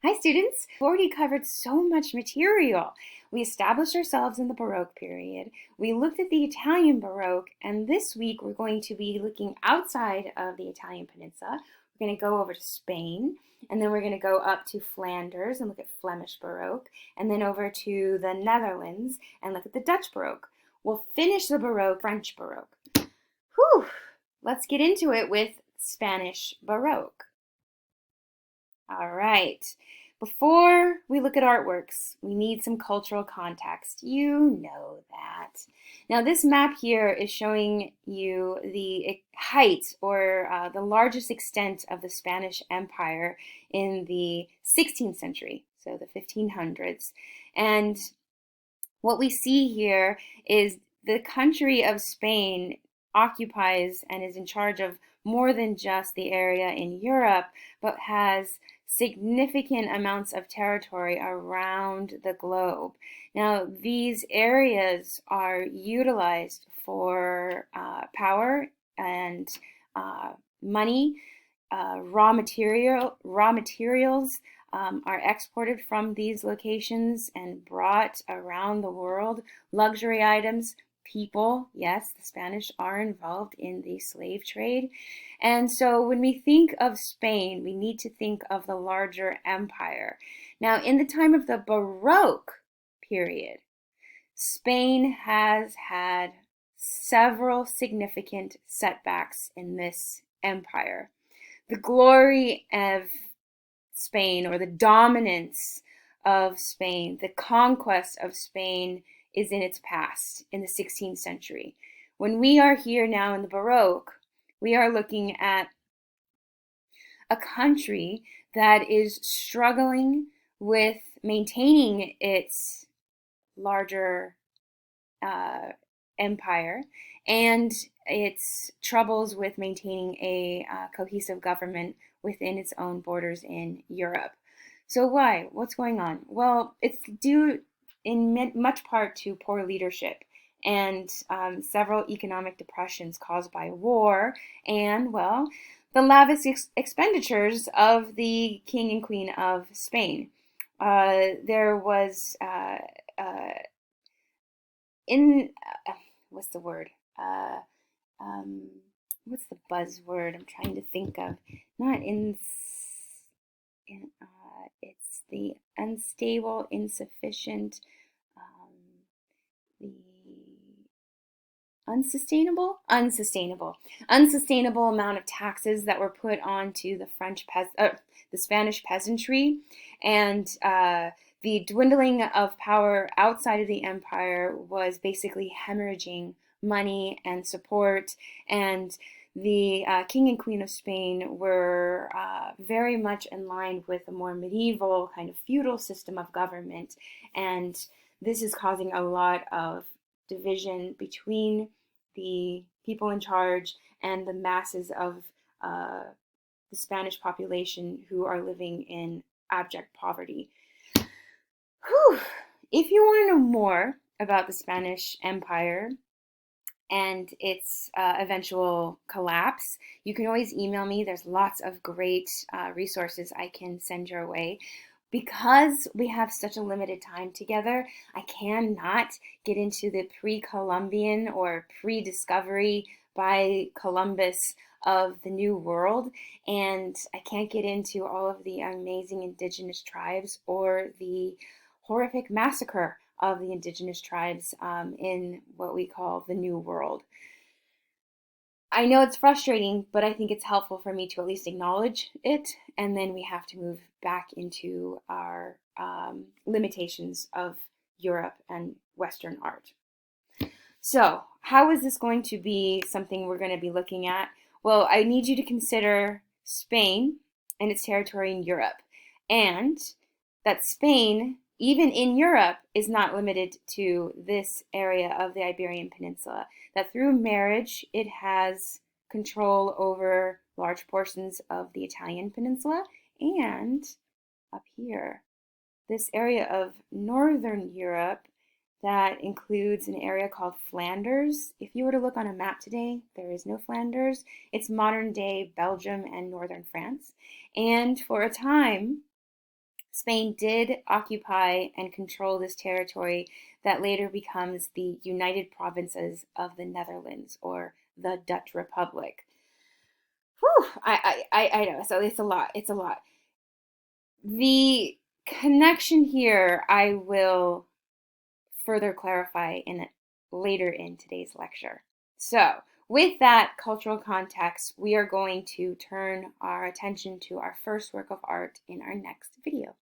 Hi students! We've already covered so much material. We established ourselves in the Baroque period. We looked at the Italian Baroque, and this week we're going to be looking outside of the Italian peninsula. We're going to go over to Spain, and then we're going to go up to Flanders and look at Flemish Baroque, and then over to the Netherlands and look at the Dutch Baroque. We'll finish the Baroque, French Baroque. Whew! Let's get into it with Spanish Baroque. All right. Before we look at artworks, we need some cultural context. You know that. Now, this map here is showing you the height or the largest extent of the Spanish Empire in the 16th century, so the 1500s. And what we see here is the country of Spain occupies and is in charge of more than just the area in Europe, but has significant amounts of territory around the globe. Now, these areas are utilized for power and money, raw materials are exported from these locations and brought around the world. Luxury items, people, yes, the Spanish are involved in the slave trade. And so when we think of Spain, we need to think of the larger empire. Now, in the time of the Baroque period, Spain has had several significant setbacks in this empire. The glory of Spain, or the dominance of Spain, the conquest of Spain, is in its past, in the 16th century. When we are here now in the Baroque, we are looking at a country that is struggling with maintaining its larger empire and its troubles with maintaining a cohesive government within its own borders in Europe. So why? What's going on? Well, it's due in much part to poor leadership and several economic depressions caused by war and, well, the lavish expenditures of the king and queen of Spain. There was what's the word? Uh, um, what's the buzzword I'm trying to think of? Not it's the unstable, insufficient, the unsustainable amount of taxes that were put onto the Spanish peasantry, and the dwindling of power outside of the empire was basically hemorrhaging money and support, and the king and queen of Spain were very much in line with a more medieval kind of feudal system of government, and this is causing a lot of division between the people in charge and the masses of the Spanish population who are living in abject poverty. Whew. If you want to know more about the Spanish Empire and its eventual collapse, you can always email me. There's lots of great resources I can send your way. Because we have such a limited time together, I cannot get into the pre-Columbian or pre-discovery by Columbus of the New World, and I can't get into all of the amazing indigenous tribes or the horrific massacre of the indigenous tribes in what we call the New World. I know it's frustrating, but I think it's helpful for me to at least acknowledge it, and then we have to move back into our limitations of Europe and Western art. So, how is this going to be something we're going to be looking at? Well, I need you to consider Spain and its territory in Europe, and that Spain, even in Europe, is not limited to this area of the Iberian Peninsula, that through marriage it has control over large portions of the Italian Peninsula and up here, this area of Northern Europe that includes an area called Flanders. If you were to look on a map today, there is no Flanders. It's modern day Belgium and northern France. And for a time, Spain did occupy and control this territory that later becomes the United Provinces of the Netherlands, or the Dutch Republic. Whew, I know, so it's a lot. It's a lot. The connection here I will further clarify later in today's lecture. So, with that cultural context, we are going to turn our attention to our first work of art in our next video.